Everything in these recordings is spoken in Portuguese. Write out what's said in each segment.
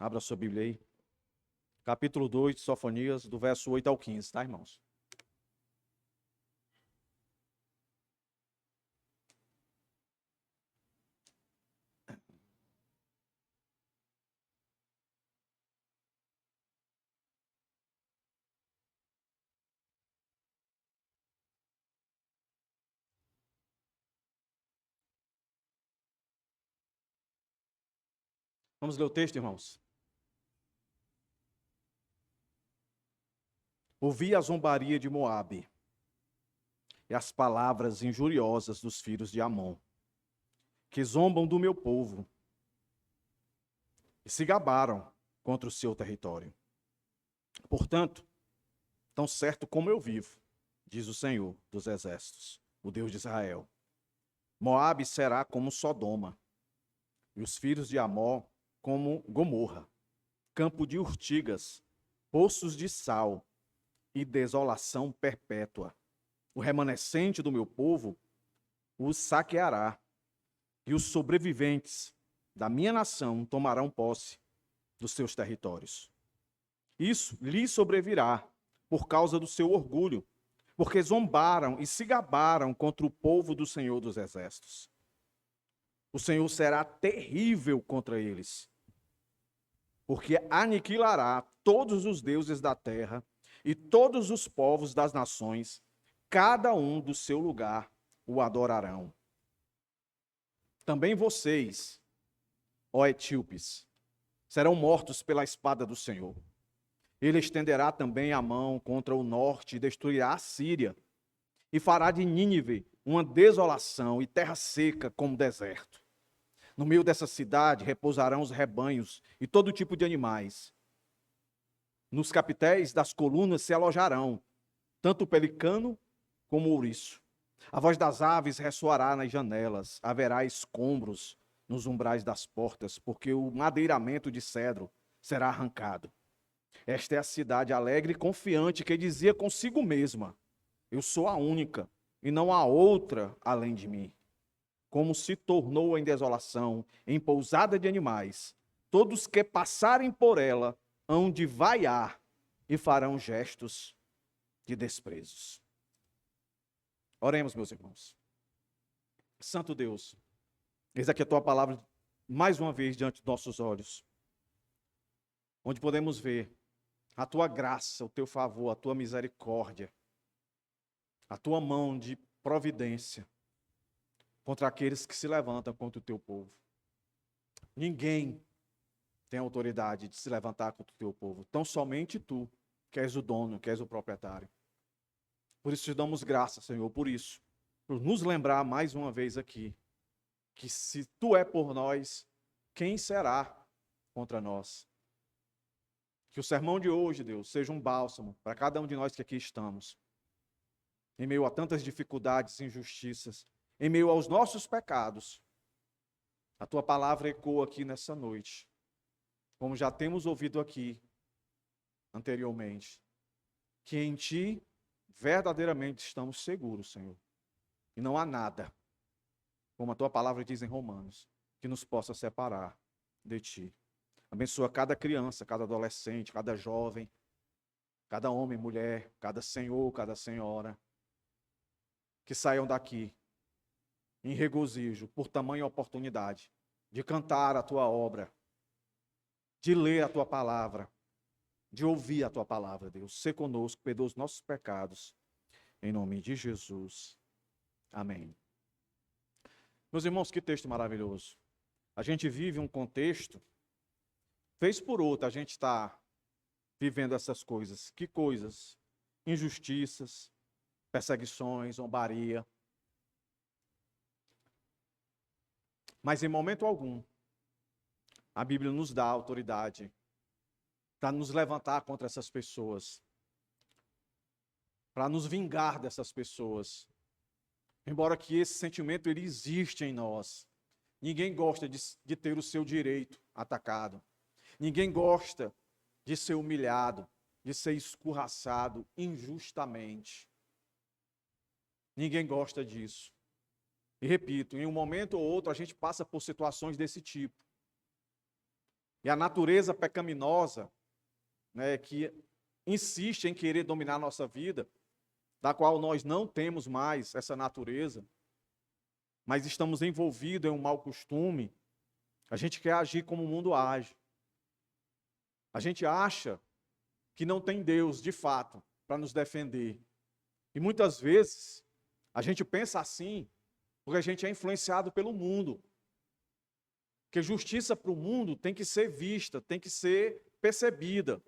Abra sua Bíblia aí. Capítulo 2 de Sofonias, do verso 8 ao 15, tá, irmãos? Vamos ler o texto, irmãos? Ouvi a zombaria de Moabe e as palavras injuriosas dos filhos de Amon, que zombam do meu povo e se gabaram contra o seu território. Portanto, tão certo como eu vivo, diz o Senhor dos Exércitos, o Deus de Israel, Moabe será como Sodoma, e os filhos de Amon como Gomorra, campo de urtigas, poços de sal e desolação perpétua. O remanescente do meu povo os saqueará, e os sobreviventes da minha nação tomarão posse dos seus territórios. Isso lhes sobrevirá por causa do seu orgulho, porque zombaram e se gabaram contra o povo do Senhor dos Exércitos. O Senhor será terrível contra eles, porque aniquilará todos os deuses da terra e todos os povos das nações, cada um do seu lugar o adorarão. Também vocês, ó etíopes, serão mortos pela espada do Senhor. Ele estenderá também a mão contra o norte e destruirá a Síria, e fará de Nínive uma desolação e terra seca como deserto. No meio dessa cidade repousarão os rebanhos e todo tipo de animais. Nos capitéis das colunas se alojarão, tanto o pelicano como o ouriço. A voz das aves ressoará nas janelas, haverá escombros nos umbrais das portas, porque o madeiramento de cedro será arrancado. Esta é a cidade alegre e confiante que dizia consigo mesma: eu sou a única, e não há outra além de mim. Como se tornou em desolação, em pousada de animais, todos que passarem por ela hão de vaiar e farão gestos de desprezos. Oremos, meus irmãos. Santo Deus, eis aqui a tua palavra mais uma vez diante dos nossos olhos, onde podemos ver a tua graça, o teu favor, a tua misericórdia, a tua mão de providência contra aqueles que se levantam contra o teu povo. Ninguém tem autoridade de se levantar contra o teu povo, tão somente tu, que és o dono, que és o proprietário. Por isso te damos graças, Senhor, por isso, por nos lembrar mais uma vez aqui, que se tu é por nós, quem será contra nós? Que o sermão de hoje, Deus, seja um bálsamo para cada um de nós que aqui estamos. Em meio a tantas dificuldades e injustiças, em meio aos nossos pecados, a tua palavra ecoa aqui nessa noite, como já temos ouvido aqui anteriormente, que em ti verdadeiramente estamos seguros, Senhor. E não há nada, como a tua palavra diz em Romanos, que nos possa separar de ti. Abençoa cada criança, cada adolescente, cada jovem, cada homem, mulher, cada senhor, cada senhora, que saiam daqui em regozijo por tamanha oportunidade de cantar a tua obra, de ler a tua palavra, de ouvir a tua palavra, Deus. Sê conosco, perdoa os nossos pecados, em nome de Jesus. Amém. Meus irmãos, que texto maravilhoso. A gente vive um contexto, vez por outra, a gente está vivendo essas coisas. Que coisas? Injustiças, perseguições, zombaria. Mas em momento algum, a Bíblia nos dá autoridade para nos levantar contra essas pessoas, para nos vingar dessas pessoas. Embora que esse sentimento ele existe em nós. Ninguém gosta de ter o seu direito atacado. Ninguém gosta de ser humilhado, de ser escorraçado injustamente. Ninguém gosta disso. E repito, em um momento ou outro a gente passa por situações desse tipo. E a natureza pecaminosa, né, que insiste em querer dominar a nossa vida, da qual nós não temos mais essa natureza, mas estamos envolvidos em um mau costume, a gente quer agir como o mundo age. A gente acha que não tem Deus, de fato, para nos defender. E muitas vezes, a gente pensa assim, porque a gente é influenciado pelo mundo. Porque justiça para o mundo tem que ser vista, tem que ser percebida.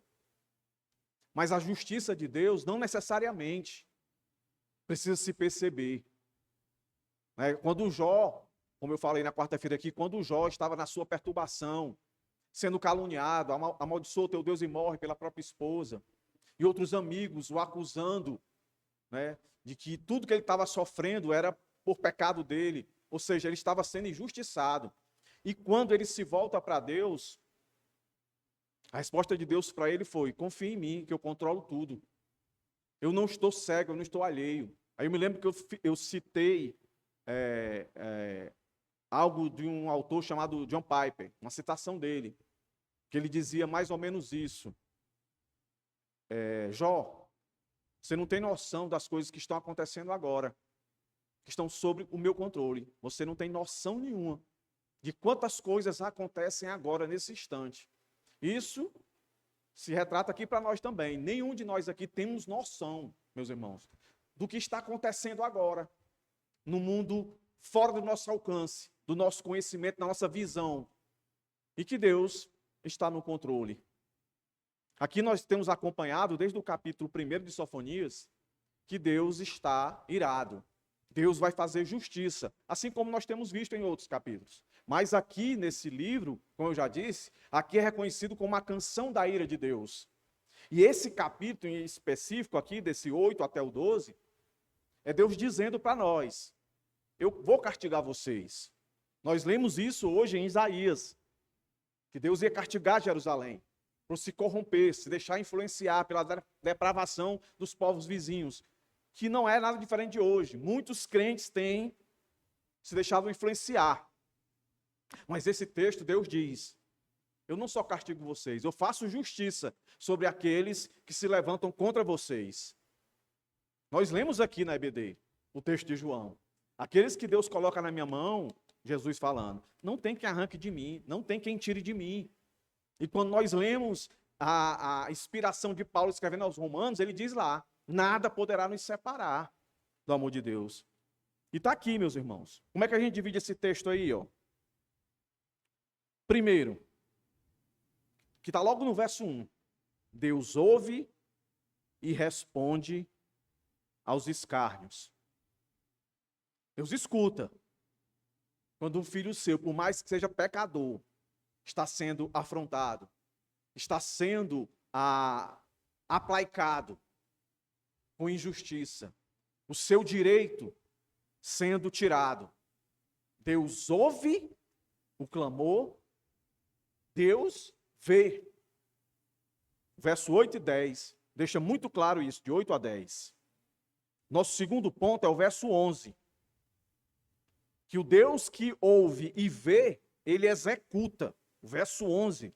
Mas a justiça de Deus não necessariamente precisa se perceber. Quando Jó, como eu falei na quarta-feira aqui, quando Jó estava na sua perturbação, sendo caluniado, amaldiçoa o teu Deus e morre pela própria esposa, e outros amigos o acusando, né, de que tudo que ele estava sofrendo era por pecado dele, ou seja, ele estava sendo injustiçado. E quando ele se volta para Deus, a resposta de Deus para ele foi: confia em mim, que eu controlo tudo. Eu não estou cego, eu não estou alheio. Aí eu me lembro que eu citei algo de um autor chamado John Piper, uma citação dele, que ele dizia mais ou menos isso. Jó, você não tem noção das coisas que estão acontecendo agora, que estão sob o meu controle. Você não tem noção nenhuma de quantas coisas acontecem agora, nesse instante. Isso se retrata aqui para nós também. Nenhum de nós aqui temos noção, meus irmãos, do que está acontecendo agora, no mundo fora do nosso alcance, do nosso conhecimento, da nossa visão. E que Deus está no controle. Aqui nós temos acompanhado, desde o capítulo 1 de Sofonias, que Deus está irado. Deus vai fazer justiça, assim como nós temos visto em outros capítulos. Mas aqui nesse livro, como eu já disse, aqui é reconhecido como a canção da ira de Deus. E esse capítulo em específico aqui, desse 8 até o 12, é Deus dizendo para nós: eu vou castigar vocês. Nós lemos isso hoje em Isaías, que Deus ia castigar Jerusalém, por se corromper, se deixar influenciar pela depravação dos povos vizinhos, que não é nada diferente de hoje. Muitos crentes têm se deixado influenciar. Mas esse texto, Deus diz: eu não só castigo vocês, eu faço justiça sobre aqueles que se levantam contra vocês. Nós lemos aqui na EBD o texto de João: aqueles que Deus coloca na minha mão, Jesus falando, não tem quem arranque de mim, não tem quem tire de mim. E quando nós lemos a inspiração de Paulo escrevendo aos Romanos, ele diz lá: nada poderá nos separar do amor de Deus. E está aqui, meus irmãos. Como é que a gente divide esse texto aí, ó? Primeiro, que está logo no verso 1. Deus ouve e responde aos escárnios. Deus escuta. Quando um filho seu, por mais que seja pecador, está sendo afrontado, está sendo aplaicado com injustiça, o seu direito sendo tirado. Deus ouve o clamor, Deus vê. Verso 8 e 10 deixa muito claro isso, de 8 a 10. Nosso segundo ponto é o verso 11. Que o Deus que ouve e vê, ele executa. O verso 11.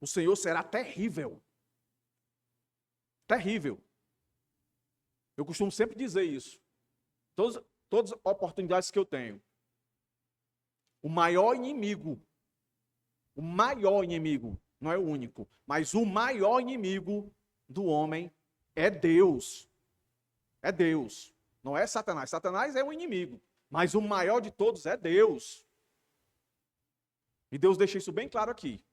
O Senhor será terrível. Terrível. Eu costumo sempre dizer isso. Todas as oportunidades que eu tenho. O maior inimigo, não é o único, mas o maior inimigo do homem é Deus. É Deus. Não é Satanás. Satanás é um inimigo. Mas o maior de todos é Deus. E Deus deixa isso bem claro aqui.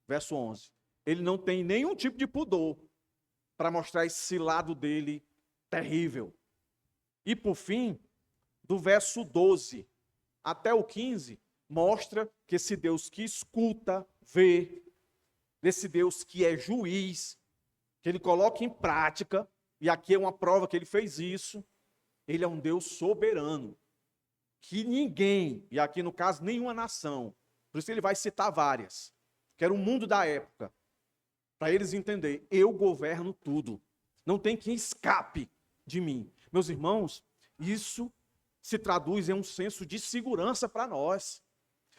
Verso 11. Ele não tem nenhum tipo de pudor para mostrar esse lado dele terrível. E por fim, do verso 12 até o 15, mostra que esse Deus que escuta, vê, esse Deus que é juiz, que ele coloca em prática, e aqui é uma prova que ele fez isso, ele é um Deus soberano. Que ninguém, e aqui no caso nenhuma nação, por isso ele vai citar várias, que era o mundo da época, para eles entenderem, eu governo tudo, não tem quem escape de mim. Meus irmãos, isso se traduz em um senso de segurança para nós.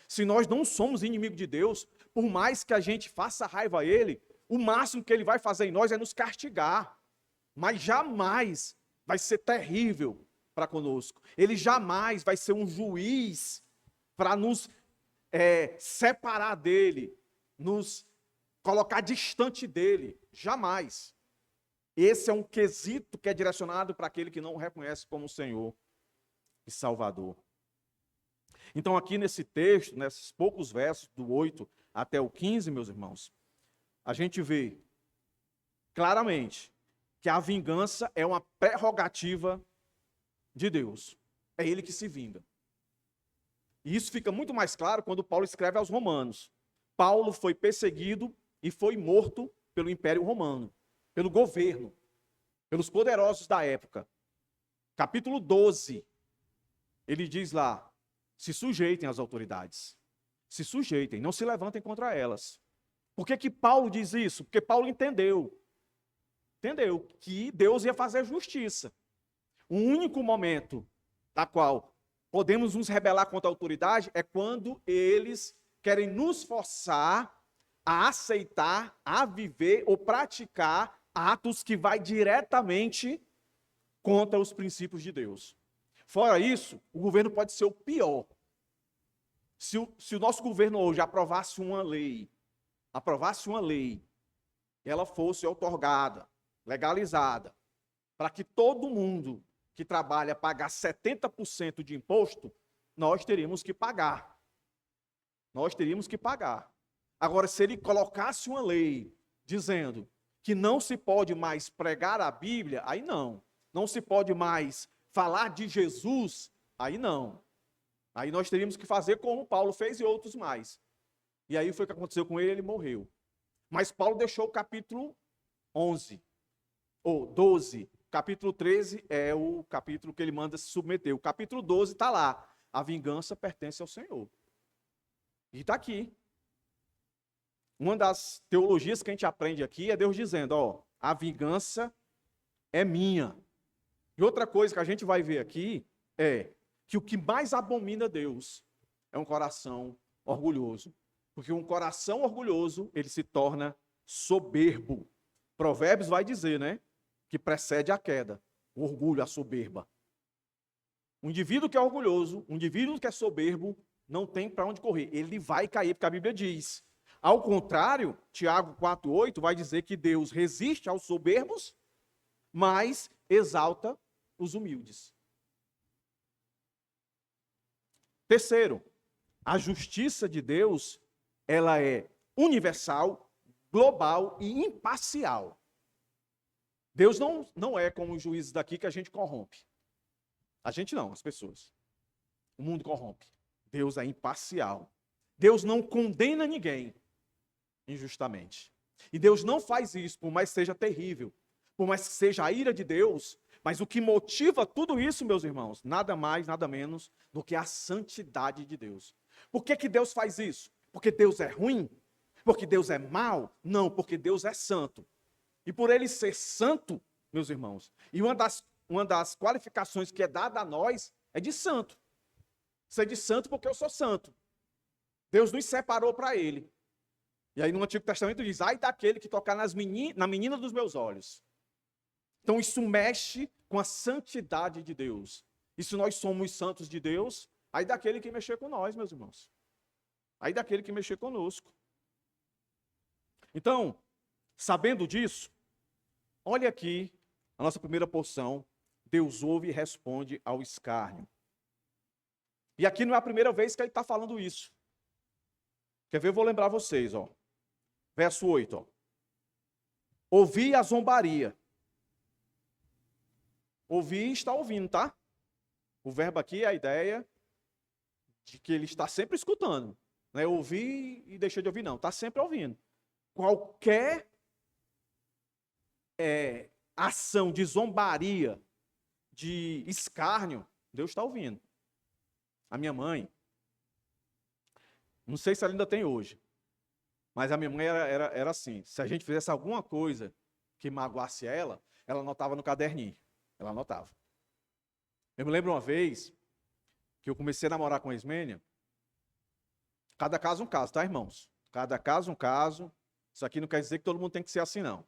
Se nós não somos inimigos de Deus, por mais que a gente faça raiva a ele, o máximo que ele vai fazer em nós é nos castigar. Mas jamais vai ser terrível para conosco. Ele jamais vai ser um juiz para nos separar dele, nos colocar distante dele. Jamais. Esse é um quesito que é direcionado para aquele que não o reconhece como Senhor e Salvador. Então, aqui nesse texto, nesses poucos versos, do 8 até o 15, meus irmãos, a gente vê claramente que a vingança é uma prerrogativa de Deus. É Ele que se vinga. E isso fica muito mais claro quando Paulo escreve aos Romanos. Paulo foi perseguido e foi morto pelo Império Romano, pelo governo, pelos poderosos da época. Capítulo 12, ele diz lá: se sujeitem às autoridades. Se sujeitem, não se levantem contra elas. Por que Paulo diz isso? Porque Paulo entendeu que Deus ia fazer justiça. O único momento na qual podemos nos rebelar contra a autoridade é quando eles querem nos forçar a aceitar, a viver ou praticar atos que vai diretamente contra os princípios de Deus. Fora isso, o governo pode ser o pior. Se o nosso governo hoje aprovasse uma lei, e ela fosse outorgada, legalizada, para que todo mundo que trabalha pagar 70% de imposto, nós teríamos que pagar. Agora, se ele colocasse uma lei dizendo que não se pode mais pregar a Bíblia, aí não. Não se pode mais falar de Jesus, aí não. Aí nós teríamos que fazer como Paulo fez e outros mais. E aí foi o que aconteceu com ele, ele morreu. Mas Paulo deixou o capítulo 11, ou 12. Capítulo 13 é o capítulo que ele manda se submeter. O capítulo 12 está lá. A vingança pertence ao Senhor. E está aqui. Uma das teologias que a gente aprende aqui é Deus dizendo, ó, a vingança é minha. E outra coisa que a gente vai ver aqui é que o que mais abomina Deus é um coração orgulhoso. Porque um coração orgulhoso, ele se torna soberbo. Provérbios vai dizer, né, que precede a queda, o orgulho, a soberba. Um indivíduo que é orgulhoso, um indivíduo que é soberbo, não tem para onde correr. Ele vai cair, porque a Bíblia diz. Ao contrário, Tiago 4,8 vai dizer que Deus resiste aos soberbos, mas exalta os humildes. Terceiro, a justiça de Deus, ela é universal, global e imparcial. Deus não é como os juízes daqui que a gente corrompe. A gente não, as pessoas. O mundo corrompe. Deus é imparcial. Deus não condena ninguém injustamente. E Deus não faz isso, por mais que seja terrível, por mais que seja a ira de Deus, mas o que motiva tudo isso, meus irmãos, nada mais, nada menos do que a santidade de Deus. Por que Deus faz isso? Porque Deus é ruim? Porque Deus é mau? Não, porque Deus é santo. E por ele ser santo, meus irmãos, e uma das qualificações que é dada a nós é de santo. Ser de santo porque eu sou santo. Deus nos separou para ele. E aí no Antigo Testamento diz, ai daquele que tocar na menina dos meus olhos. Então isso mexe com a santidade de Deus. E se nós somos santos de Deus, aí daquele que mexer com nós, meus irmãos. Aí daquele que mexer conosco. Então, sabendo disso, olha aqui a nossa primeira porção. Deus ouve e responde ao escárnio. E aqui não é a primeira vez que ele está falando isso. Quer ver? Eu vou lembrar vocês, ó. Verso 8, ó. Ouvi a zombaria. Ouvir está ouvindo, tá? O verbo aqui é a ideia de que ele está sempre escutando. Não é ouvir e deixar de ouvir, não. Está sempre ouvindo. Qualquer ação de zombaria, de escárnio, Deus está ouvindo. A minha mãe, não sei se ela ainda tem hoje, mas a minha mãe era assim. Se a gente fizesse alguma coisa que magoasse ela anotava no caderninho. Ela anotava. Eu me lembro uma vez que eu comecei a namorar com a Ismênia. Cada caso um caso, tá, irmãos? Cada caso um caso. Isso aqui não quer dizer que todo mundo tem que ser assim, não.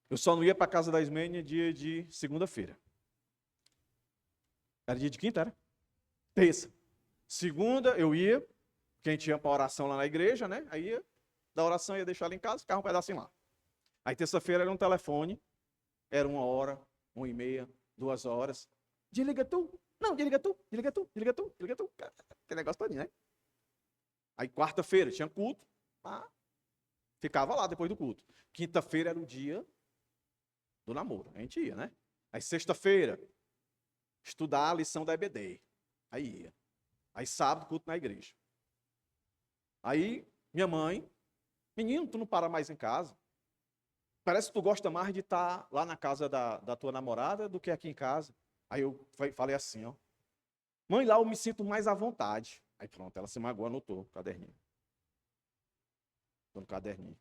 Eu só não ia para a casa da Ismênia dia de segunda-feira. Era dia de quinta, era? Terça. Segunda eu ia, porque a gente ia para oração lá na igreja, né? Aí ia, da oração ia deixar ela em casa, ficava um pedacinho lá. Aí terça-feira era um telefone, era 1 hora, 1h30, 2 horas. Desliga tu. Não, desliga tu, desliga tu, desliga tu, desliga tu. Aquele negócio todinho, né? Aí quarta-feira tinha culto, ficava lá depois do culto. Quinta-feira era o dia do namoro, a gente ia, né? Aí sexta-feira, estudar a lição da EBD. Aí ia. Aí sábado, culto na igreja. Aí minha mãe, menino, tu não para mais em casa. Parece que tu gosta mais de estar lá na casa da tua namorada do que aqui em casa. Aí eu falei assim, ó. Mãe, lá eu me sinto mais à vontade. Aí pronto, ela se magoou, anotou o caderninho. Tô no caderninho.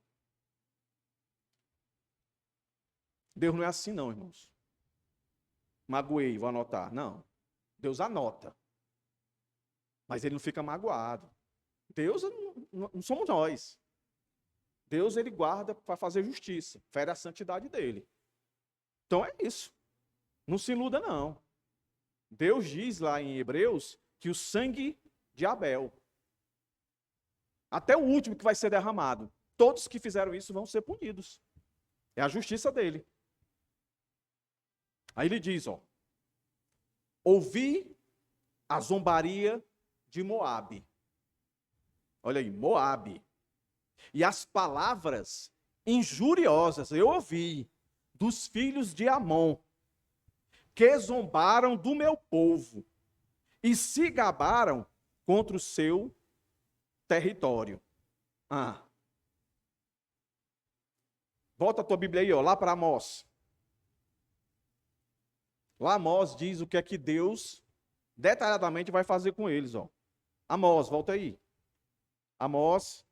Deus não é assim não, irmãos. Magoei, vou anotar. Não. Deus anota. Mas ele não fica magoado. Deus não somos nós. Deus, ele guarda para fazer justiça. Fere a santidade dele. Então é isso. Não se iluda, não. Deus diz lá em Hebreus que o sangue de Abel, até o último que vai ser derramado, todos que fizeram isso vão ser punidos. É a justiça dele. Aí ele diz, ó, ouvi a zombaria de Moabe. Olha aí, Moabe. E as palavras injuriosas, eu ouvi, dos filhos de Amon, que zombaram do meu povo e se gabaram contra o seu território. Volta a tua Bíblia aí, ó, lá para Amós. Lá Amós diz o que é que Deus detalhadamente vai fazer com eles, ó. Amós, volta aí. Amós,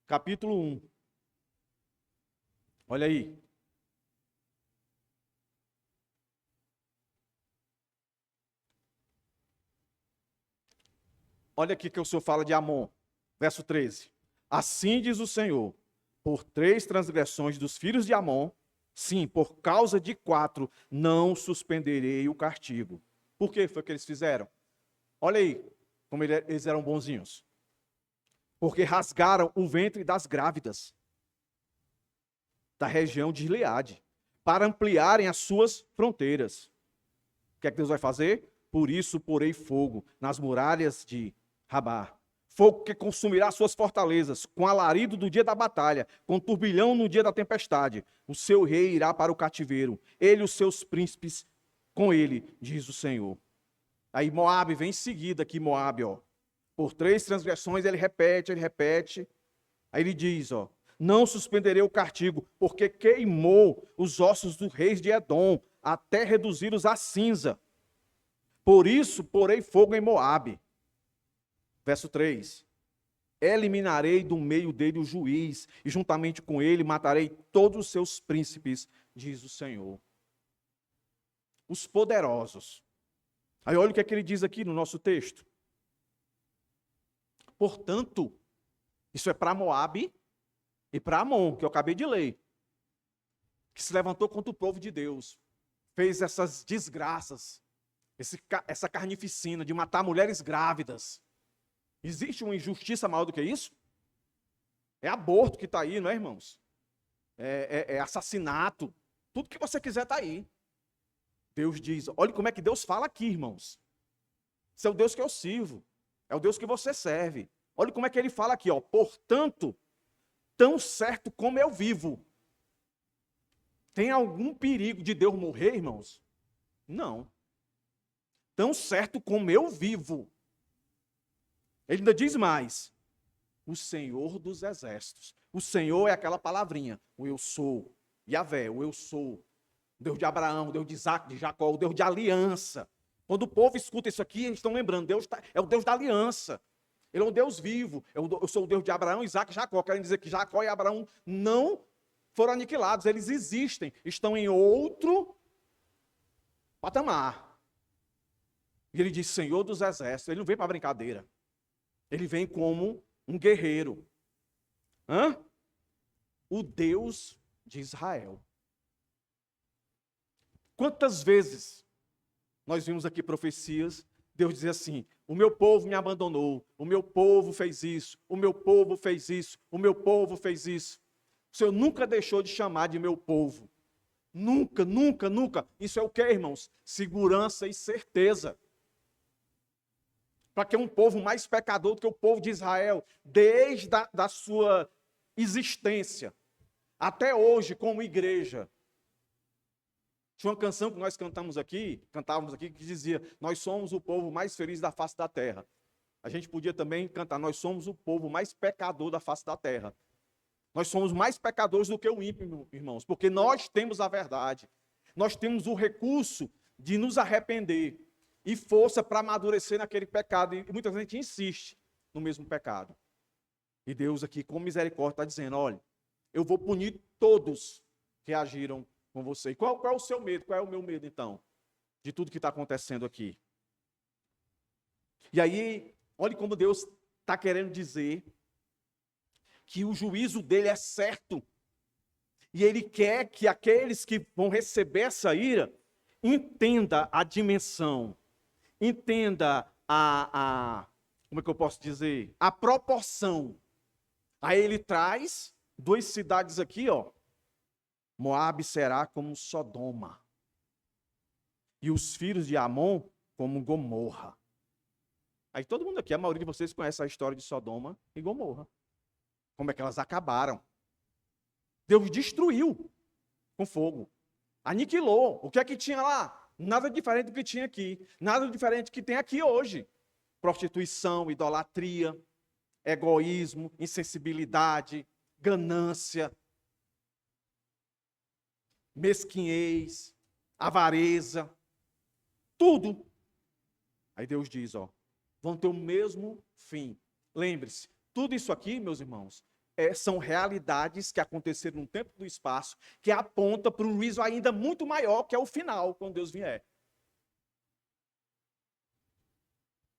capítulo 1. Olha aí. Olha aqui que o Senhor fala de Amon, verso 13. Assim diz o Senhor, por 3 transgressões dos filhos de Amon, sim, por causa de 4, não suspenderei o castigo. Por que foi que eles fizeram? Olha aí, como eles eram bonzinhos. Porque rasgaram o ventre das grávidas da região de Gileade, para ampliarem as suas fronteiras. O que é que Deus vai fazer? Por isso porei fogo nas muralhas de Rabá. Fogo que consumirá suas fortalezas, com alarido do dia da batalha, com turbilhão no dia da tempestade. O seu rei irá para o cativeiro, ele e os seus príncipes com ele, diz o Senhor. Aí Moabe vem em seguida aqui, Moabe, ó. Por 3 transgressões ele repete. Aí ele diz, ó, não suspenderei o castigo, porque queimou os ossos dos reis de Edom, até reduzi-los a cinza. Por isso porei fogo em Moabe. Verso 3. Eliminarei do meio dele o juiz, e juntamente com ele matarei todos os seus príncipes, diz o Senhor. Os poderosos. Aí olha o que é que ele diz aqui no nosso texto. Portanto, isso é para Moabe e para Amon, que eu acabei de ler, que se levantou contra o povo de Deus, fez essas desgraças, essa carnificina de matar mulheres grávidas. Existe uma injustiça maior do que isso? É aborto que está aí, não é, irmãos? É assassinato. Tudo que você quiser está aí. Deus diz, olha como é que Deus fala aqui, irmãos. Esse é o Deus que eu sirvo. É o Deus que você serve. Olha como é que ele fala aqui, ó. Portanto, tão certo como eu vivo. Tem algum perigo de Deus morrer, irmãos? Não. Tão certo como eu vivo. Ele ainda diz mais. O Senhor dos exércitos. O Senhor é aquela palavrinha. O eu sou. Yahvé, o eu sou. O Deus de Abraão, o Deus de Isaac, de Jacó, o Deus de aliança. Quando o povo escuta isso aqui, eles estão lembrando, Deus é o Deus da aliança. Ele é um Deus vivo. Eu sou o Deus de Abraão, Isaac e Jacó. Querem dizer que Jacó e Abraão não foram aniquilados. Eles existem. Estão em outro patamar. E ele diz, Senhor dos exércitos. Ele não vem para brincadeira. Ele vem como um guerreiro. O Deus de Israel. Quantas vezes nós vimos aqui profecias, Deus dizia assim: o meu povo me abandonou, o meu povo fez isso, o meu povo fez isso, o meu povo fez isso. O Senhor nunca deixou de chamar de meu povo. Nunca, nunca, nunca. Isso é o que, irmãos? Segurança e certeza. Para que um povo mais pecador do que o povo de Israel, desde da sua existência, até hoje, como igreja. Tinha uma canção que nós cantávamos aqui, que dizia: nós somos o povo mais feliz da face da terra. A gente podia também cantar: nós somos o povo mais pecador da face da terra. Nós somos mais pecadores do que o ímpio, irmãos, porque nós temos a verdade. Nós temos o recurso de nos arrepender e força para amadurecer naquele pecado. E muitas vezes a gente insiste no mesmo pecado. E Deus aqui, com misericórdia, está dizendo: olha, eu vou punir todos que agiram com você. E qual é o seu medo? Qual é o meu medo, então? De tudo que está acontecendo aqui. E aí, olha como Deus está querendo dizer que o juízo dele é certo. E ele quer que aqueles que vão receber essa ira entenda a dimensão, entenda como é que eu posso dizer? A proporção. Aí ele traz duas cidades aqui, ó. Moabe será como Sodoma, e os filhos de Amon como Gomorra. Aí todo mundo aqui, a maioria de vocês conhece a história de Sodoma e Gomorra. Como é que elas acabaram? Deus destruiu com fogo, aniquilou. O que é que tinha lá? Nada diferente do que tinha aqui, nada diferente do que tem aqui hoje. Prostituição, idolatria, egoísmo, insensibilidade, ganância, mesquinhez, avareza, tudo. Aí Deus diz, ó, vão ter o mesmo fim. Lembre-se, tudo isso aqui, meus irmãos, são realidades que aconteceram no tempo e no espaço, que aponta para um juízo ainda muito maior, que é o final, quando Deus vier.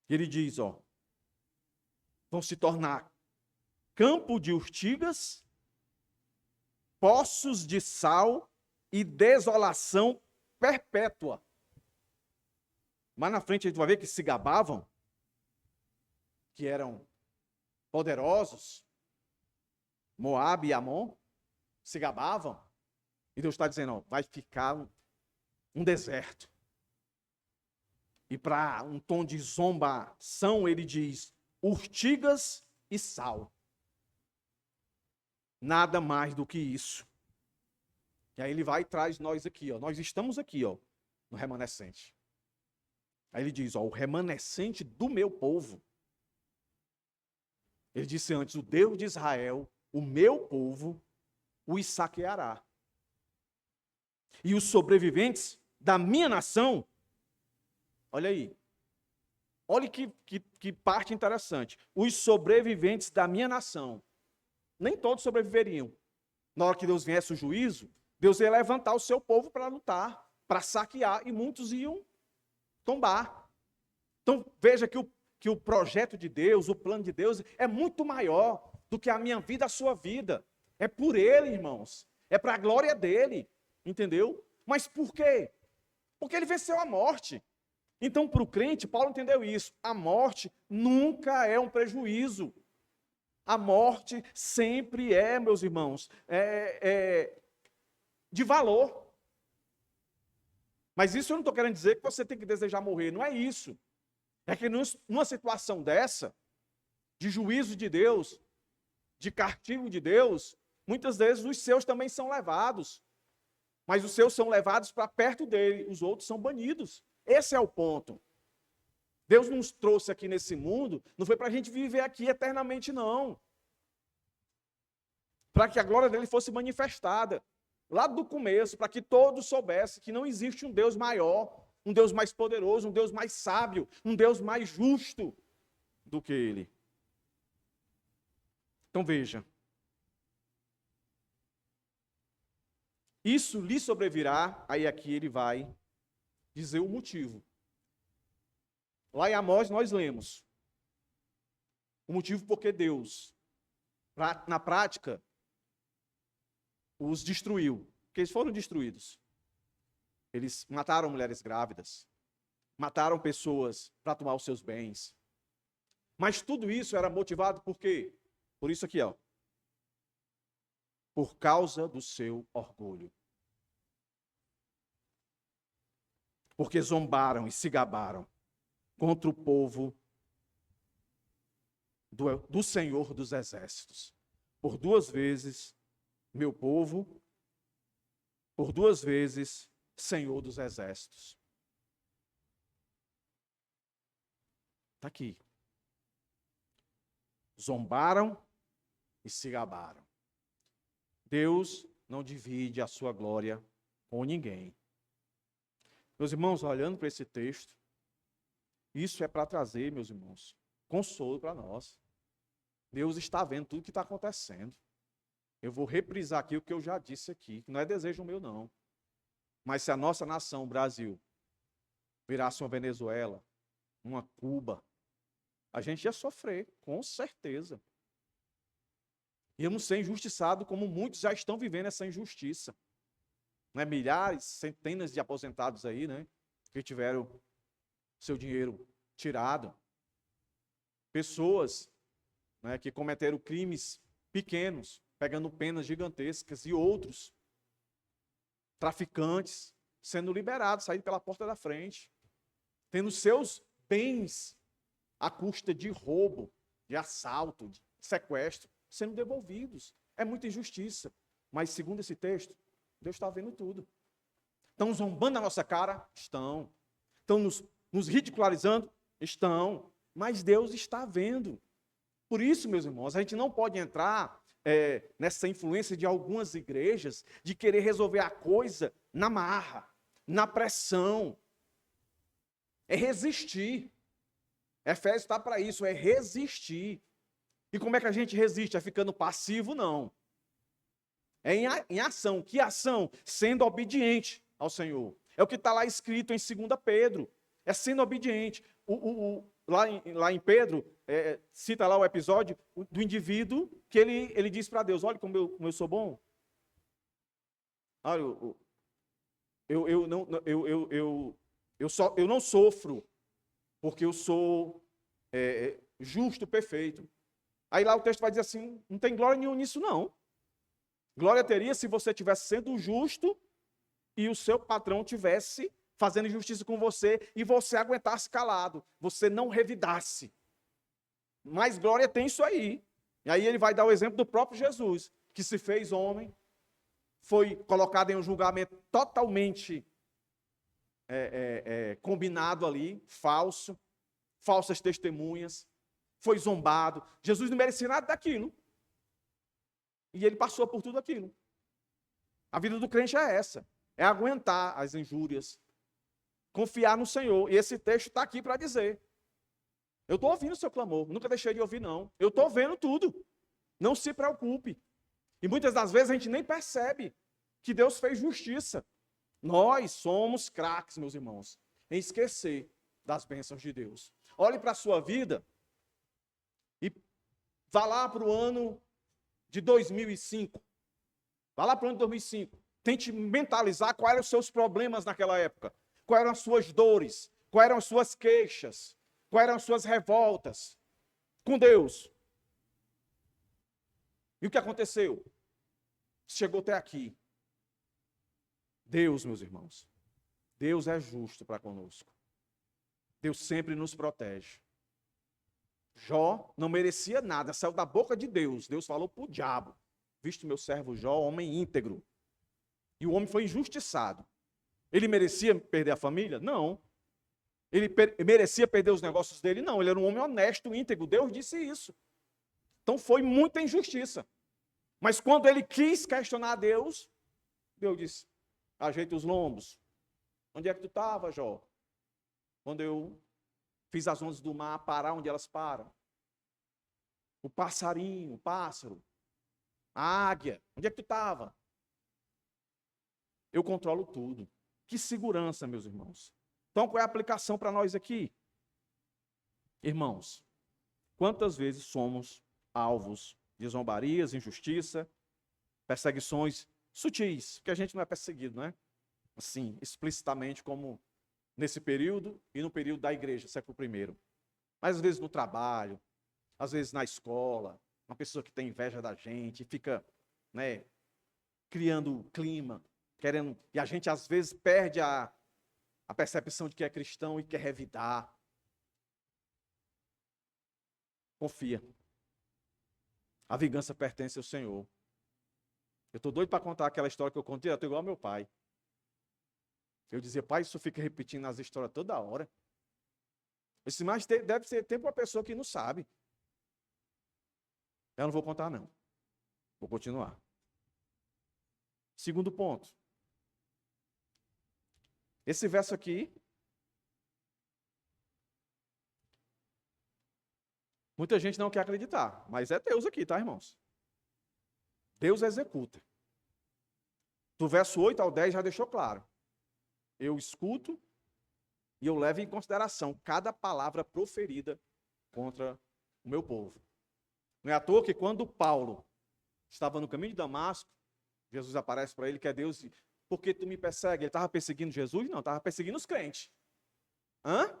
Ele diz, ó, vão se tornar campo de urtigas, poços de sal e desolação perpétua. Mas na frente a gente vai ver que se gabavam, que eram poderosos, Moabe e Amon, se gabavam, e Deus está dizendo, ó, vai ficar um deserto. E para um tom de zombação, ele diz, urtigas e sal. Nada mais do que isso. E aí ele vai e traz nós aqui, ó. Nós estamos aqui, ó, no remanescente. Aí ele diz, ó, o remanescente do meu povo. Ele disse antes, o Deus de Israel, o meu povo, os saqueará. E os sobreviventes da minha nação, olha aí, olha que parte interessante. Os sobreviventes da minha nação, nem todos sobreviveriam. Na hora que Deus viesse o juízo, Deus ia levantar o seu povo para lutar, para saquear, e muitos iam tombar. Então veja que o projeto de Deus, o plano de Deus, é muito maior do que a minha vida, a sua vida. É por Ele, irmãos. É para a glória dEle. Entendeu? Mas por quê? Porque Ele venceu a morte. Então, para o crente, Paulo entendeu isso. A morte nunca é um prejuízo. A morte sempre é, meus irmãos, de valor. Mas isso eu não estou querendo dizer que você tem que desejar morrer. Não é isso. É que numa situação dessa, de juízo de Deus, de castigo de Deus, muitas vezes os seus também são levados. Mas os seus são levados para perto dele, os outros são banidos. Esse é o ponto. Deus nos trouxe aqui nesse mundo, não foi para a gente viver aqui eternamente, não. Para que a glória dele fosse manifestada. Lá do começo, para que todos soubessem que não existe um Deus maior, um Deus mais poderoso, um Deus mais sábio, um Deus mais justo do que ele. Então veja. Isso lhe sobrevirá, aí aqui ele vai dizer o motivo. Lá em Amós nós lemos. O motivo porque Deus, na prática, os destruiu. Porque eles foram destruídos. Eles mataram mulheres grávidas. Mataram pessoas para tomar os seus bens. Mas tudo isso era motivado por quê? Por isso aqui, ó. Por causa do seu orgulho. Porque zombaram e se gabaram contra o povo do Senhor dos Exércitos. Por 2 vezes, meu povo, por 2 vezes, Senhor dos Exércitos. Está aqui. Zombaram e se gabaram. Deus não divide a sua glória com ninguém. Meus irmãos, olhando para esse texto, isso é para trazer, meus irmãos, consolo para nós. Deus está vendo tudo que está acontecendo. Eu vou reprisar aqui o que eu já disse aqui, que não é desejo meu, não. Mas se a nossa nação, o Brasil, virasse uma Venezuela, uma Cuba, a gente ia sofrer, com certeza. Íamos ser injustiçados, como muitos já estão vivendo essa injustiça. Não é? Milhares, centenas de aposentados aí, né? Que tiveram seu dinheiro tirado. Pessoas, né, que cometeram crimes pequenos, pegando penas gigantescas, e outros traficantes sendo liberados, saindo pela porta da frente, tendo seus bens à custa de roubo, de assalto, de sequestro, sendo devolvidos. É muita injustiça. Mas, segundo esse texto, Deus está vendo tudo. Estão zombando na nossa cara? Estão. Estão nos ridicularizando? Estão. Mas Deus está vendo. Por isso, meus irmãos, a gente não pode entrar nessa influência de algumas igrejas de querer resolver a coisa na marra, na pressão. É resistir. Efésios está para isso, é resistir. E como é que a gente resiste? É ficando passivo? Não. É em ação. Que ação? Sendo obediente ao Senhor. É o que está lá escrito em 2 Pedro. É sendo obediente. Lá em Pedro, cita lá o episódio do indivíduo que ele diz para Deus: olha como eu sou bom. Olha, eu não sofro porque eu sou justo, perfeito. Aí lá o texto vai dizer assim: não tem glória nenhuma nisso, não. Glória teria se você estivesse sendo justo e o seu patrão estivesse fazendo injustiça com você e você aguentasse calado, você não revidasse. Mas glória tem isso aí. E aí ele vai dar o exemplo do próprio Jesus, que se fez homem, foi colocado em um julgamento totalmente combinado ali, falso, falsas testemunhas, foi zombado. Jesus não merecia nada daquilo. E ele passou por tudo aquilo. A vida do crente é essa. É aguentar as injúrias. Confiar no Senhor. E esse texto está aqui para dizer. Eu estou ouvindo o seu clamor. Nunca deixei de ouvir, não. Eu estou vendo tudo. Não se preocupe. E muitas das vezes a gente nem percebe que Deus fez justiça. Nós somos craques, meus irmãos, em esquecer das bênçãos de Deus. Olhe para a sua vida e vá lá para o ano de 2005. Vá lá para o ano de 2005. Tente mentalizar quais eram os seus problemas naquela época. Quais eram as suas dores. Quais eram as suas queixas. Quais eram as suas revoltas com Deus. E o que aconteceu? Chegou até aqui. Deus, meus irmãos, Deus é justo para conosco. Deus sempre nos protege. Jó não merecia nada, saiu da boca de Deus. Deus falou para o diabo: visto meu servo Jó, homem íntegro. E o homem foi injustiçado. Ele merecia perder a família? Não. Ele merecia perder os negócios dele? Não. Ele era um homem honesto, íntegro. Deus disse isso. Então foi muita injustiça. Mas quando ele quis questionar a Deus, Deus disse: ajeita os lombos. Onde é que tu estava, Jó? Quando eu fiz as ondas do mar parar onde elas param. O passarinho, o pássaro, a águia. Onde é que tu estava? Eu controlo tudo. Que segurança, meus irmãos. Então, qual é a aplicação para nós aqui? Irmãos, Quantas vezes somos alvos de zombarias, injustiça, perseguições sutis, porque a gente não é perseguido, né? Assim, explicitamente como nesse período e no período da igreja, século I. Mas às vezes no trabalho, às vezes na escola, uma pessoa que tem inveja da gente, fica, né, criando clima, querendo, e a gente às vezes perde a percepção de que é cristão e quer revidar. Confia. A vingança pertence ao Senhor. Eu estou doido para contar aquela história que eu contei, eu estou igual ao meu pai. Eu dizia, pai, isso fica repetindo as histórias toda hora. Eu disse, mas deve ser tempo uma pessoa que não sabe. Eu não vou contar, não. Vou continuar. Segundo ponto. Esse verso aqui, muita gente não quer acreditar, mas é Deus aqui, tá, irmãos? Deus executa. Do verso 8 ao 10 já deixou claro. Eu escuto e eu levo em consideração cada palavra proferida contra o meu povo. Não é à toa que quando Paulo estava no caminho de Damasco, Jesus aparece para ele que é Deus. Por que tu me persegue? Ele estava perseguindo Jesus? Não, estava perseguindo os crentes. Hã?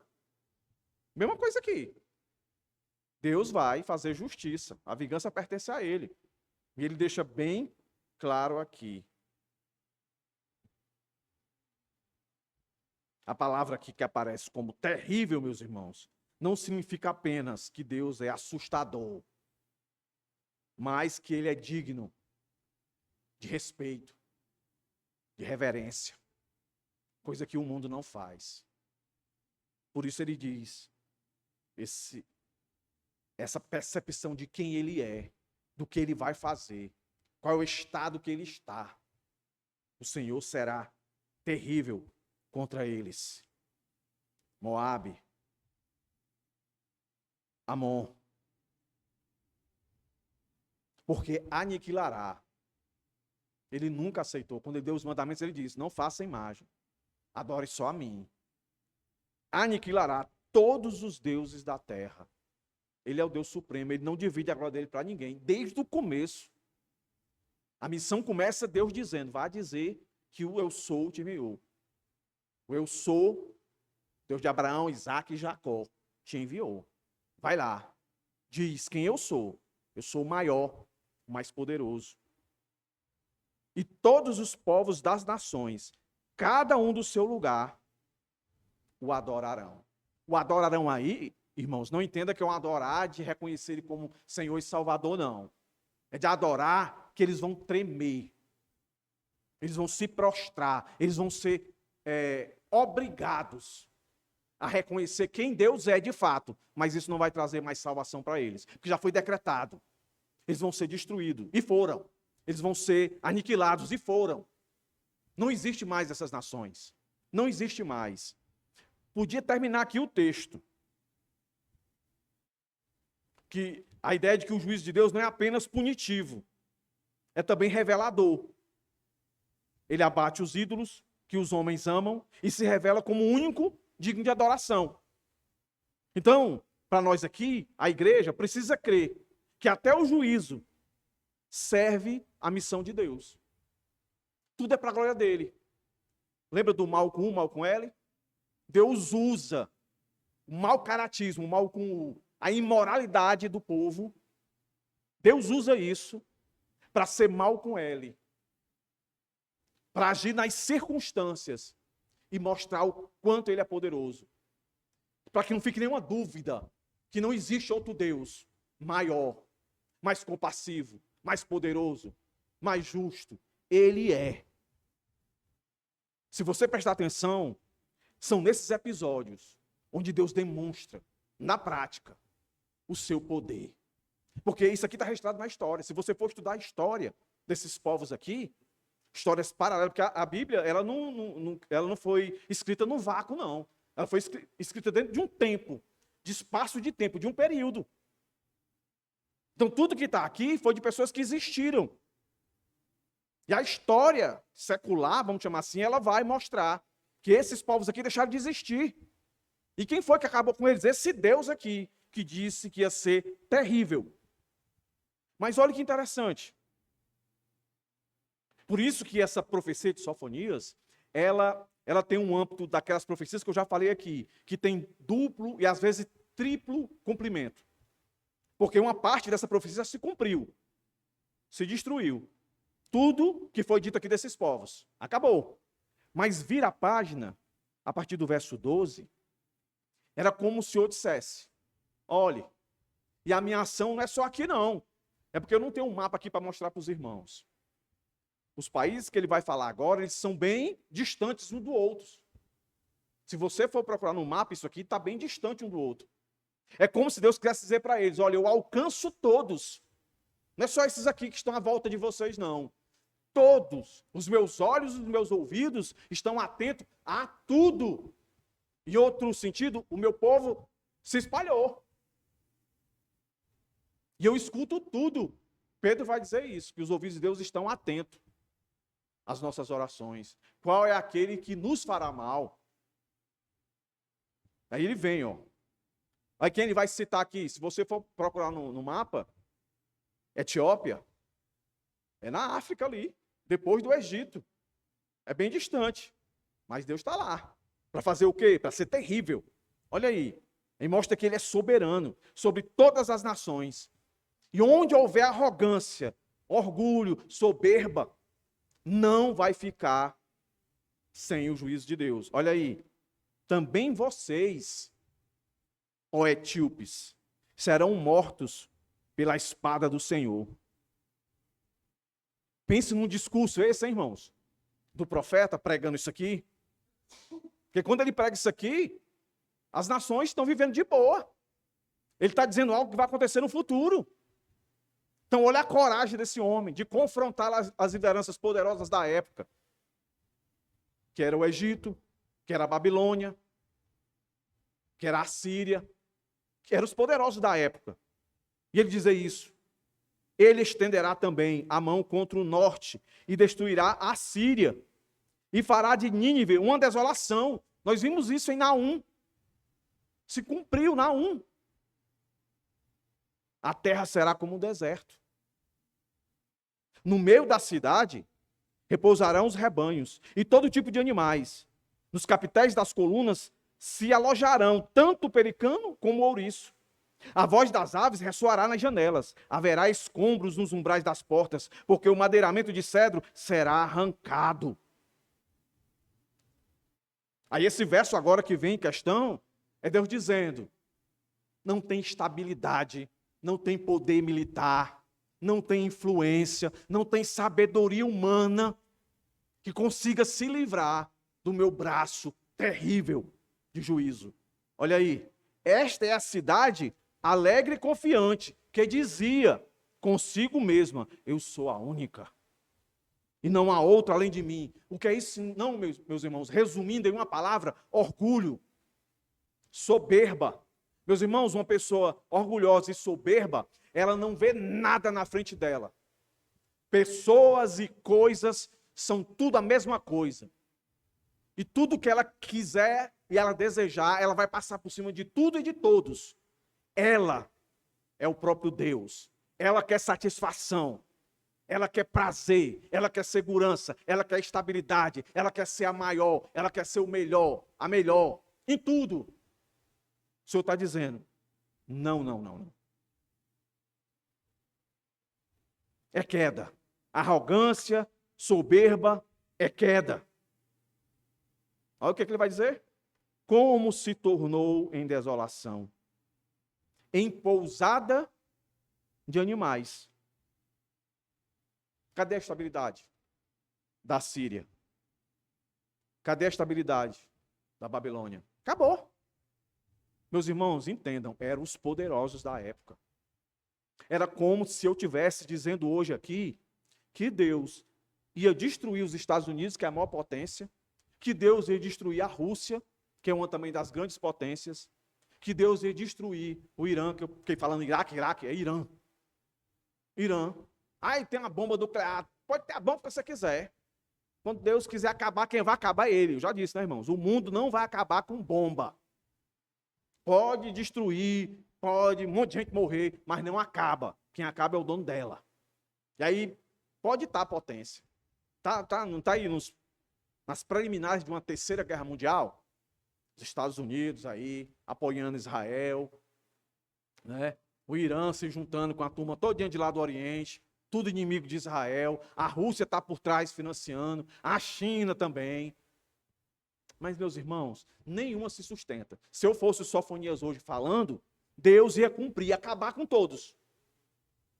Mesma coisa aqui. Deus vai fazer justiça. A vingança pertence a ele. E ele deixa bem claro aqui. A palavra aqui que aparece como terrível, meus irmãos, não significa apenas que Deus é assustador, mas que ele é digno de respeito, de reverência, coisa que o mundo não faz. Por isso ele diz, essa percepção de quem ele é, do que ele vai fazer, qual é o estado que ele está. O Senhor será terrível contra eles. Moabe, Amon, porque aniquilará. Ele nunca aceitou. Quando ele deu os mandamentos, ele disse, não faça imagem, adore só a mim. Aniquilará todos os deuses da terra. Ele é o Deus supremo, ele não divide a glória dele para ninguém, desde o começo. A missão começa Deus dizendo, vá dizer que o eu sou te enviou. O eu sou, Deus de Abraão, Isaac e Jacó, te enviou. Vai lá, diz quem eu sou o maior, o mais poderoso. E todos os povos das nações, cada um do seu lugar, o adorarão. O adorarão aí, irmãos, não entenda que é um adorar de reconhecer ele como Senhor e Salvador, não. É de adorar que eles vão tremer. Eles vão se prostrar, eles vão ser obrigados a reconhecer quem Deus é de fato, mas isso não vai trazer mais salvação para eles, porque já foi decretado. Eles vão ser destruídos, e foram. Eles vão ser aniquilados, e foram. Não existe mais essas nações. Não existe mais. Podia terminar aqui o texto. Que a ideia de que o juízo de Deus não é apenas punitivo, é também revelador. Ele abate os ídolos que os homens amam e se revela como o único digno de adoração. Então, para nós aqui, a igreja precisa crer que até o juízo serve a missão de Deus. Tudo é para a glória dele. Lembra do mal com U, mal com L? Deus usa o mau caratismo, o mal com U, a imoralidade do povo. Deus usa isso para ser mal com L. Para agir nas circunstâncias e mostrar o quanto ele é poderoso. Para que não fique nenhuma dúvida que não existe outro Deus maior, mais compassivo, mais poderoso, mais justo. Ele é. Se você prestar atenção, são nesses episódios onde Deus demonstra, na prática, o seu poder. Porque isso aqui está registrado na história. Se você for estudar a história desses povos aqui, histórias paralelas, porque a Bíblia ela não foi escrita no vácuo, não. Ela foi escrita dentro de um tempo, de espaço de tempo, de um período. Então, tudo que está aqui foi de pessoas que existiram. E a história secular, vamos chamar assim, ela vai mostrar que esses povos aqui deixaram de existir. E quem foi que acabou com eles? Esse Deus aqui, que disse que ia ser terrível. Mas olha que interessante. Por isso que essa profecia de Sofonias, ela tem um âmbito daquelas profecias que eu já falei aqui, que tem duplo e às vezes triplo cumprimento. Porque uma parte dessa profecia se cumpriu, se destruiu. Tudo que foi dito aqui desses povos, acabou. Mas vira a página, a partir do verso 12, era como o Senhor dissesse, olhe, e a minha ação não é só aqui não, é porque eu não tenho um mapa aqui para mostrar para os irmãos. Os países que ele vai falar agora, eles são bem distantes um do outro. Se você for procurar no mapa, isso aqui está bem distante um do outro. É como se Deus quisesse dizer para eles, olha, eu alcanço todos. Não é só esses aqui que estão à volta de vocês, não. Todos, os meus olhos e os meus ouvidos estão atentos a tudo. Em outro sentido, o meu povo se espalhou. E eu escuto tudo. Pedro vai dizer isso, que os ouvidos de Deus estão atentos às nossas orações. Qual é aquele que nos fará mal? Aí ele vem, ó. Aí quem ele vai citar aqui? Se você for procurar no mapa, Etiópia, é na África ali, depois do Egito. É bem distante, mas Deus está lá. Para fazer o quê? Para ser terrível. Olha aí, ele mostra que ele é soberano sobre todas as nações. E onde houver arrogância, orgulho, soberba, não vai ficar sem o juízo de Deus. Olha aí, também vocês, ó etíopes, serão mortos pela espada do Senhor. Pense num discurso esse, hein, irmãos? Do profeta pregando isso aqui. Porque quando ele prega isso aqui, as nações estão vivendo de boa. Ele está dizendo algo que vai acontecer no futuro. Então, olha a coragem desse homem de confrontar as lideranças poderosas da época. Que era o Egito, que era a Babilônia, que era a Síria, que eram os poderosos da época. E ele diz isso. Ele estenderá também a mão contra o norte e destruirá a Síria. E fará de Nínive uma desolação. Nós vimos isso em Naum. Se cumpriu Naum. A terra será como um deserto. No meio da cidade repousarão os rebanhos e todo tipo de animais. Nos capitéis das colunas se alojarão tanto o pelicano como o ouriço. A voz das aves ressoará nas janelas. Haverá escombros nos umbrais das portas, porque o madeiramento de cedro será arrancado. Aí esse verso agora que vem em questão, é Deus dizendo, não tem estabilidade, não tem poder militar, não tem influência, não tem sabedoria humana que consiga se livrar do meu braço terrível de juízo. Olha aí, esta é a cidade alegre e confiante, que dizia consigo mesma, eu sou a única. E não há outra além de mim. O que é isso? Não, meus irmãos, resumindo em uma palavra, orgulho, soberba. Meus irmãos, uma pessoa orgulhosa e soberba, ela não vê nada na frente dela. Pessoas e coisas são tudo a mesma coisa. E tudo que ela quiser e ela desejar, ela vai passar por cima de tudo e de todos. Ela é o próprio Deus. Ela quer satisfação. Ela quer prazer. Ela quer segurança. Ela quer estabilidade. Ela quer ser a maior. Ela quer ser o melhor. A melhor. Em tudo. O Senhor está dizendo, não. É queda. Arrogância, soberba, é queda. Olha o que ele vai dizer. Como se tornou em desolação, em pousada de animais. Cadê a estabilidade da Síria? Cadê a estabilidade da Babilônia? Acabou. Meus irmãos, entendam, eram os poderosos da época. Era como se eu estivesse dizendo hoje aqui que Deus ia destruir os Estados Unidos, que é a maior potência, que Deus ia destruir a Rússia, que é uma também das grandes potências, que Deus ia destruir o Irã, que eu fiquei falando Iraque, é Irã. Irã. Aí tem uma bomba nuclear, pode ter a bomba que você quiser. Quando Deus quiser acabar, quem vai acabar é Ele. Eu já disse, né, irmãos? O mundo não vai acabar com bomba. Pode destruir, pode um monte de gente morrer, mas não acaba. Quem acaba é o dono dela. E aí pode estar a potência. Não está aí nas preliminares de uma terceira guerra mundial? Os Estados Unidos aí apoiando Israel, né? O Irã se juntando com a turma todinha de lá do Oriente, tudo inimigo de Israel. A Rússia está por trás financiando, a China também. Mas, meus irmãos, nenhuma se sustenta. Se eu fosse o Sofonias hoje falando, Deus ia cumprir, ia acabar com todos.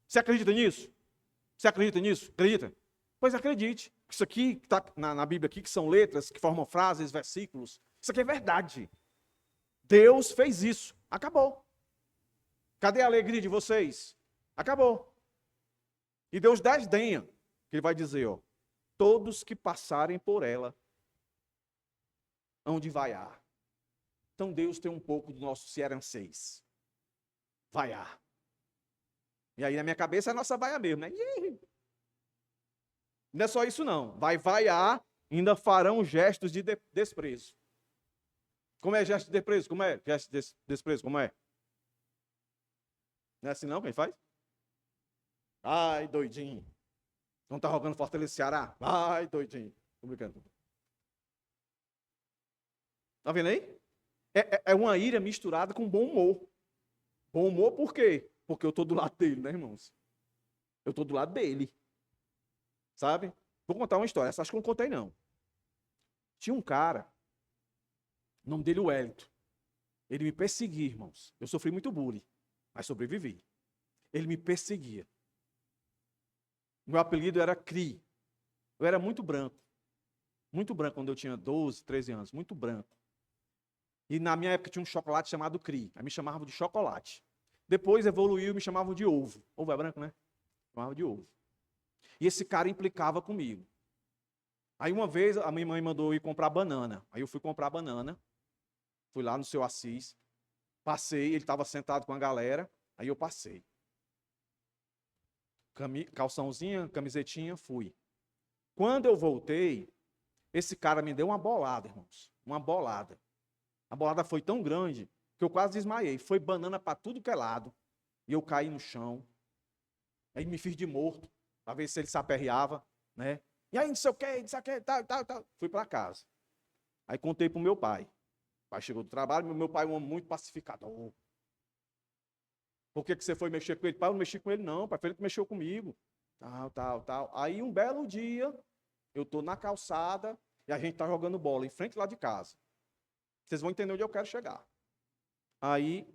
Você acredita nisso? Você acredita nisso? Acredita? Pois acredite. Isso aqui que está na Bíblia aqui, que são letras, que formam frases, versículos. Isso aqui é verdade. Deus fez isso. Acabou. Cadê a alegria de vocês? Acabou. E Deus desdenha. Que ele vai dizer, ó, todos que passarem por ela hão de vaiar. Então Deus tem um pouco do nosso cearenseis. Vaiar. E aí na minha cabeça é a nossa vaia mesmo, né? Não é só isso não. Vai vaiar, ainda farão gestos de desprezo. Como é gesto de desprezo? Como é gesto de desprezo? Como é? Não é assim não? Quem faz? Ai, doidinho. Não tá jogando Fortaleza Ceará? Ai, doidinho. Tô brincando. Tá vendo aí? É uma ira misturada com bom humor. Bom humor por quê? Porque eu tô do lado dele, né, irmãos? Eu tô do lado dele. Sabe? Vou contar uma história. Essa acho que eu não contei, não. Tinha um cara, o nome dele é Wellington. Ele me perseguia, irmãos. Eu sofri muito bullying, mas sobrevivi. Ele me perseguia. Meu apelido era Cri. Eu era muito branco. Muito branco quando eu tinha 12, 13 anos. Muito branco. E na minha época tinha um chocolate chamado Cri. Aí me chamavam de chocolate. Depois evoluiu e me chamavam de ovo. Ovo é branco, né? Chamavam de ovo. E esse cara implicava comigo. Aí uma vez a minha mãe mandou eu ir comprar banana. Aí eu fui comprar banana. Fui lá no Seu Assis. Passei, ele estava sentado com a galera. Aí eu passei. Calçãozinha, camisetinha, fui. Quando eu voltei, esse cara me deu uma bolada, irmãos. Uma bolada. A bolada foi tão grande que eu quase desmaiei. Foi banana para tudo que é lado. E eu caí no chão. Aí me fiz de morto, para ver se ele se aperreava, né? E aí, não sei o que, tal. Fui para casa. Aí contei pro meu pai. O pai chegou do trabalho, meu pai é um homem muito pacificador. Por que você foi mexer com ele? Pai, eu não mexi com ele não, pai, foi ele que mexeu comigo. Tal. Aí um belo dia, eu tô na calçada e a gente tá jogando bola em frente lá de casa. Vocês vão entender onde eu quero chegar. Aí,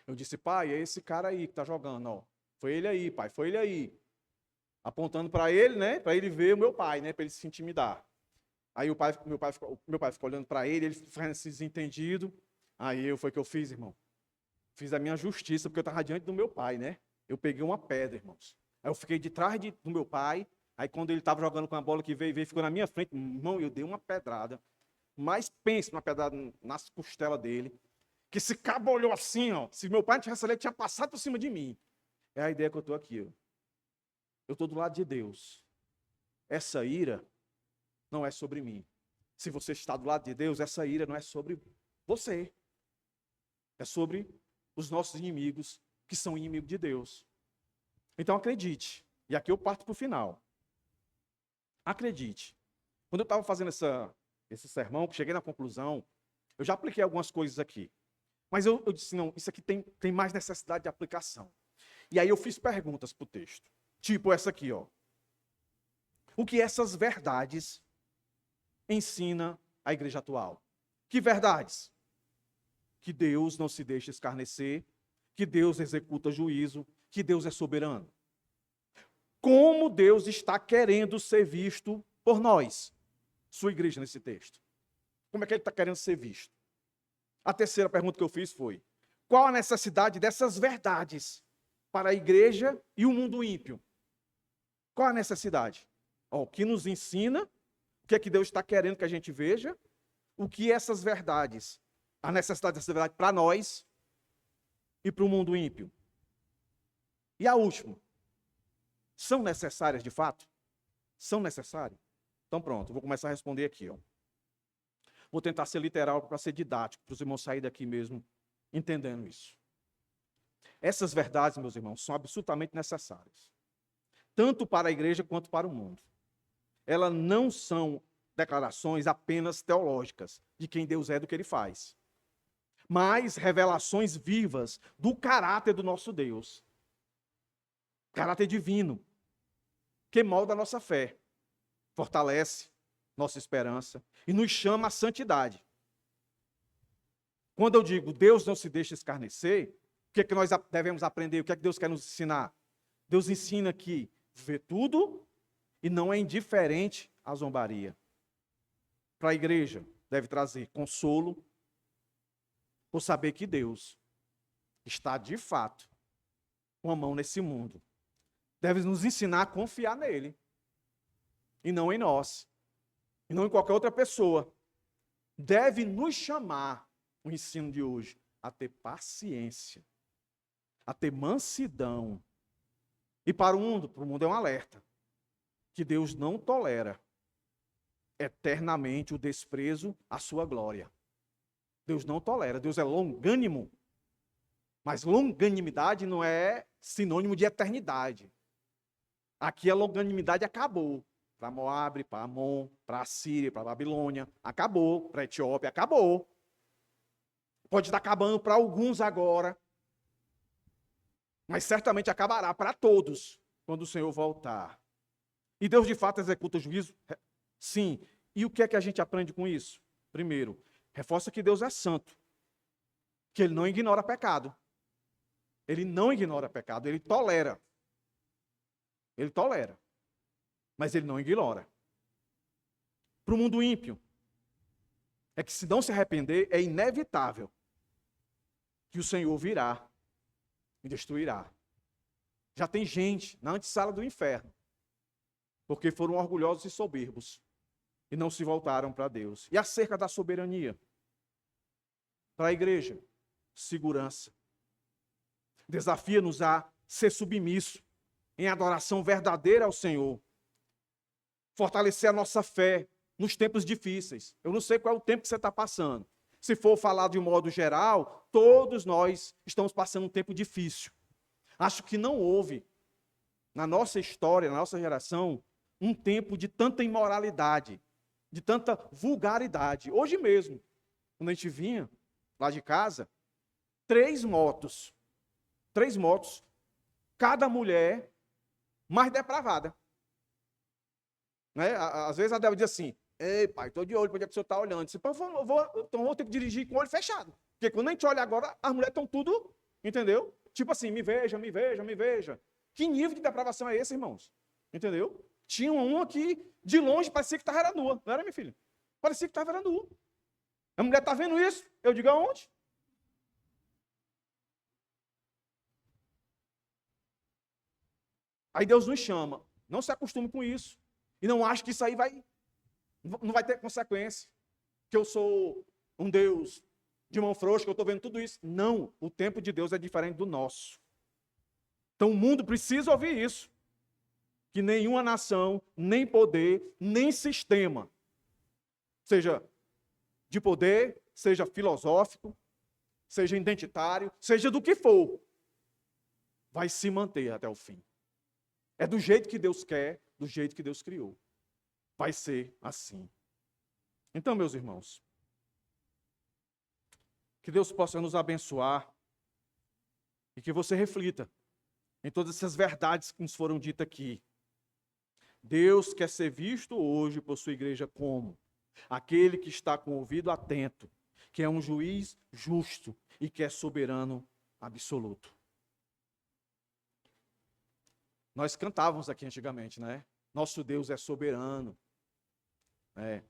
eu disse, pai, é esse cara aí que tá jogando, ó. Foi ele aí, pai, foi ele aí. Apontando para ele, né? Para ele ver o meu pai, né? Para ele se intimidar. Aí meu pai ficou olhando para ele fazendo esse desentendido. Aí foi o que eu fiz, irmão. Fiz a minha justiça, porque eu estava diante do meu pai, né? Eu peguei uma pedra, irmãos. Aí eu fiquei de trás do meu pai. Aí quando ele estava jogando com a bola que veio, ficou na minha frente. Irmão, eu dei uma pedrada. Mas pense numa pedrada nas costelas dele. Que esse cabo olhou assim, ó. Se meu pai não tivesse ali, ele tinha passado por cima de mim. É a ideia que eu estou aqui, ó. Eu estou do lado de Deus. Essa ira não é sobre mim. Se você está do lado de Deus, essa ira não é sobre você. É sobre os nossos inimigos, que são inimigos de Deus. Então acredite. E aqui eu parto para o final. Acredite. Quando eu estava fazendo esse sermão, que cheguei na conclusão, eu já apliquei algumas coisas aqui. Mas eu disse, não, isso aqui tem mais necessidade de aplicação. E aí eu fiz perguntas para o texto. Tipo essa aqui, ó. O que essas verdades ensina a igreja atual? Que verdades? Que Deus não se deixa escarnecer, que Deus executa juízo, que Deus é soberano. Como Deus está querendo ser visto por nós, sua igreja, nesse texto? Como é que ele está querendo ser visto? A terceira pergunta que eu fiz foi: qual a necessidade dessas verdades para a igreja e o mundo ímpio? Qual a necessidade? O que nos ensina, o que é que Deus está querendo que a gente veja, o que essas verdades, a necessidade dessa verdade para nós e para o mundo ímpio. E a última, são necessárias de fato? São necessárias? Então pronto, vou começar a responder aqui. Ó. Vou tentar ser literal para ser didático, para os irmãos saírem daqui mesmo entendendo isso. Essas verdades, meus irmãos, são absolutamente necessárias, tanto para a igreja quanto para o mundo. Elas não são declarações apenas teológicas de quem Deus é, do que ele faz, mas revelações vivas do caráter do nosso Deus, caráter divino, que molda a nossa fé, fortalece nossa esperança e nos chama à santidade. Quando eu digo Deus não se deixa escarnecer, o que é que nós devemos aprender? O que é que Deus quer nos ensinar? Deus ensina que vê tudo e não é indiferente à zombaria. Para a igreja, deve trazer consolo por saber que Deus está de fato com a mão nesse mundo. Deve nos ensinar a confiar nele e não em nós, e não em qualquer outra pessoa. Deve nos chamar, o ensino de hoje, a ter paciência, a ter mansidão. E para o mundo é um alerta, que Deus não tolera eternamente o desprezo à sua glória. Deus não tolera, Deus é longânimo, mas longanimidade não é sinônimo de eternidade. Aqui a longanimidade acabou. Para Moabe, para Amon, para a Síria, para a Babilônia, acabou. Para a Etiópia, acabou. Pode estar acabando para alguns agora, mas certamente acabará para todos quando o Senhor voltar. E Deus de fato executa o juízo? Sim. E o que é que a gente aprende com isso? Primeiro, reforça que Deus é santo, que Ele não ignora pecado. Ele não ignora pecado, Ele tolera. Ele tolera, mas Ele não ignora. Para o mundo ímpio, é que se não se arrepender, é inevitável que o Senhor virá e destruirá. Já tem gente na antessala do inferno, porque foram orgulhosos e soberbos, e não se voltaram para Deus. E acerca da soberania, para a igreja, segurança. Desafia-nos a ser submisso em adoração verdadeira ao Senhor. Fortalecer a nossa fé nos tempos difíceis. Eu não sei qual é o tempo que você está passando. Se for falar de um modo geral, todos nós estamos passando um tempo difícil. Acho que não houve, na nossa história, na nossa geração, um tempo de tanta imoralidade, de tanta vulgaridade. Hoje mesmo, quando a gente vinha lá de casa, 3 motos, cada mulher mais depravada. Né? Às vezes a Débora diz assim: ei, pai, estou de olho, para onde é que o senhor está olhando? Então vou ter que dirigir com o olho fechado. Porque quando a gente olha agora, as mulheres estão tudo, entendeu? Tipo assim, me veja, me veja, me veja. Que nível de depravação é esse, irmãos? Entendeu? Tinha uma que, de longe, parecia que estava nua. Não era, minha filha? Parecia que estava nua. A mulher está vendo isso? Eu digo, aonde? Aí Deus nos chama. Não se acostume com isso. E não ache que isso aí não vai ter consequência. Que eu sou um Deus de mão frouxa, que eu estou vendo tudo isso. Não, o tempo de Deus é diferente do nosso. Então o mundo precisa ouvir isso. Que nenhuma nação, nem poder, nem sistema, seja de poder, seja filosófico, seja identitário, seja do que for, vai se manter até o fim. É do jeito que Deus quer, do jeito que Deus criou. Vai ser assim. Então, meus irmãos, que Deus possa nos abençoar e que você reflita em todas essas verdades que nos foram ditas aqui. Deus quer ser visto hoje por sua igreja como aquele que está com o ouvido atento, que é um juiz justo e que é soberano absoluto. Nós cantávamos aqui antigamente, né? Nosso Deus é soberano, né?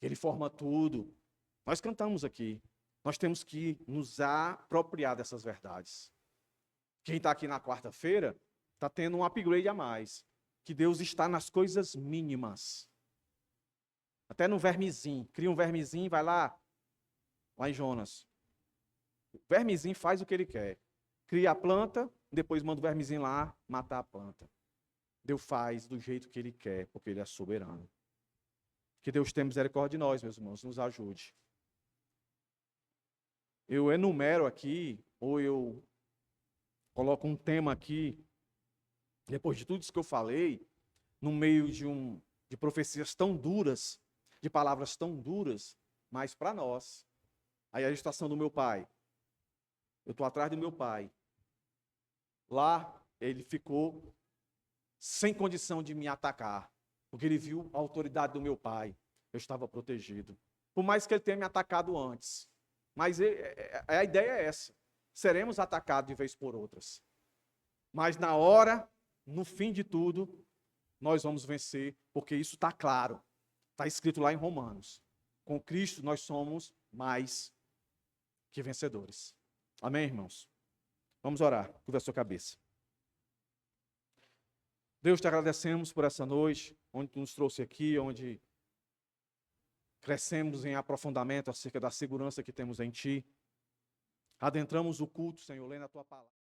Ele forma tudo. Nós cantamos aqui. Nós temos que nos apropriar dessas verdades. Quem está aqui na quarta-feira está tendo um upgrade a mais. Que Deus está nas coisas mínimas. Até no vermezinho. Cria um vermezinho, vai lá em Jonas. O vermezinho faz o que ele quer. Cria a planta, depois manda o vermezinho lá matar a planta. Deus faz do jeito que Ele quer, porque Ele é soberano. Que Deus tenha misericórdia de nós, meus irmãos, nos ajude. Eu enumero aqui, ou eu coloco um tema aqui, depois de tudo isso que eu falei, no meio de profecias tão duras, de palavras tão duras, mas para nós, aí a gestação do meu pai, eu estou atrás do meu pai, lá ele ficou sem condição de me atacar, porque ele viu a autoridade do meu pai, eu estava protegido, por mais que ele tenha me atacado antes, mas a ideia é essa, seremos atacados de vez por outras, mas na hora, no fim de tudo, nós vamos vencer, porque isso está claro. Está escrito lá em Romanos. Com Cristo nós somos mais que vencedores. Amém, irmãos? Vamos orar. Curva a sua cabeça. Deus, te agradecemos por essa noite, onde tu nos trouxe aqui, onde crescemos em aprofundamento acerca da segurança que temos em Ti. Adentramos o culto, Senhor, lendo a Tua palavra.